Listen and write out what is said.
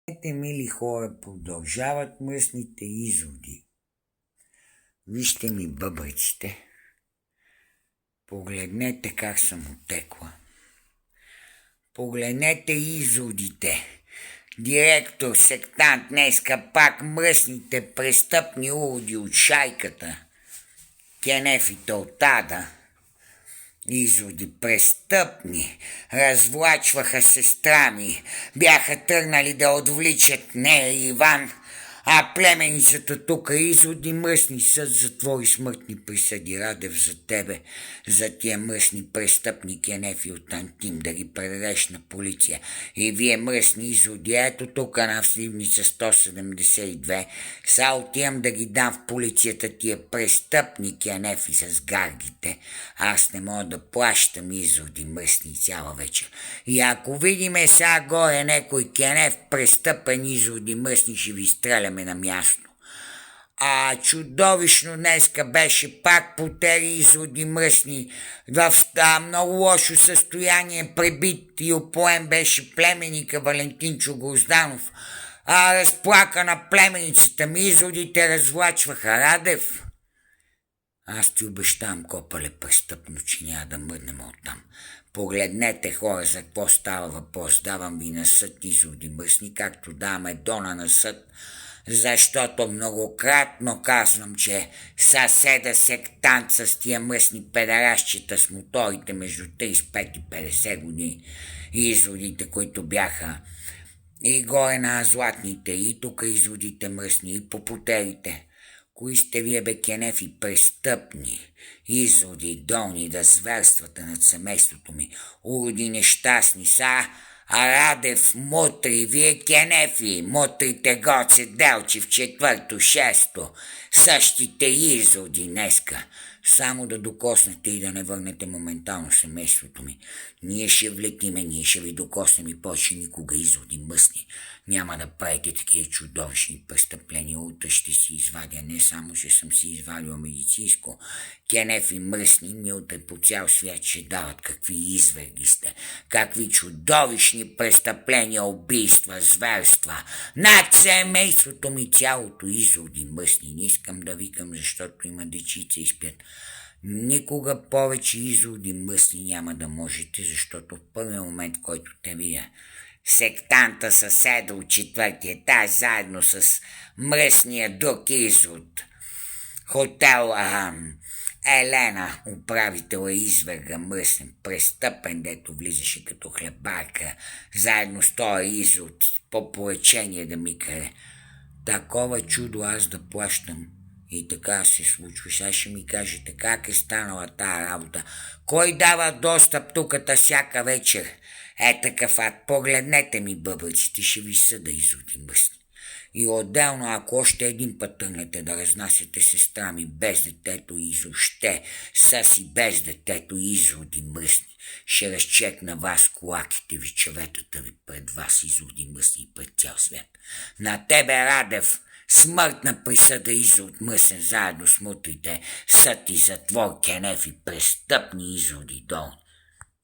Ете, мили хора, продължават мръсните изводи. Вижте ми бъбреците. Погледнете как съм отекла. Погледнете изводите. Директор, сектант, днеска пак мръсните престъпни уроди от шайката. Кенефите от ада. Изводи престъпни, развлачваха сестра ми, бяха тръгнали да отвличат нея и Иван, а племеницата тук изводи мръсни съд, затвори смъртни присъди. Радев, за тебе, за тия мръсни престъпни Кенефи от Антим, да ги предадеш на полиция. И вие мръсни изводи, ето тук на Сливница 172, са отивам да ги дам в полицията тия престъпни Кенефи с гаргите. Аз не мога да плащам изводи мръсни цяла вечер. И ако видиме сега горе некой Кенеф престъпен изводи мръсни, ще ви стреляме на място. А чудовищно днеска беше пак потери изводи мръсни. В много лошо състояние пребит и опоем беше племенника Валентинчо Грозданов. Разплакана племеницата ми, изводите развлачваха. Радев, аз ти обещавам, копале престъпно, че няма да мръднем оттам. Погледнете, хора, за какво става въпрос. Давам ви на съд изводи мръсни, както даваме Дона на съд, защото многократно казвам, че съседа сектант с тия мръсни педаращчета с моторите между 35 и 50 години. Изводите, които бяха и горе на златните, и тук изводите мръсни, и по потерите. Кои сте вие, бе, Кенефи, престъпни, изводи долни да зверствате над семейството ми, уроди нещастни са, а Радев, мутри, вие Кенефи, мутрите Гоце Делчев, 4-то, 6-то, същите изводи днеска. Само да докоснете и да не върнете моментално семейството ми. Ние ще влетиме, ние ще ви докоснем и повече никога изводи мъсни. Няма да правите такива чудовищни престъпления. Утре ще си извадя, не само че съм си извадил медицинско. Кенефи мръсни ми утре по цял свят ще дават какви изверги сте, какви чудовищни престъпления, убийства, зверства. Над семейството ми цялото изводи мръсни. Не искам да викам, защото има дечица и спят. Никога повече изводи мръсни няма да можете, защото в първия момент, който те видя сектанта съседа от 4-ти етаж, заедно с мръсния друг извод, хотел Елена, управител изверга мръсен, престъпен, дето влизаше като хлебарка, заедно с този извод, по поръчение да ми каре. Такова чудо аз да плащам. И така се случва. Сега ще ми кажете как е станала тая работа. Кой дава достъп туката всяка вечер? Такъв ад. Погледнете ми бъбреците, ще ви съда изводи мръсни. И отделно, ако още един път тръгнете да разнасяте сестра ми без детето и изобще с и без детето изводи мръсни, ще разчекна вас колаките ви, чеветата ви пред вас изводи мръсни и пред цял свят. На тебе, Радев, смъртна присъда извод мръсен заедно с мутрите, съд и затвор, Кенефи, престъпни изводи долни.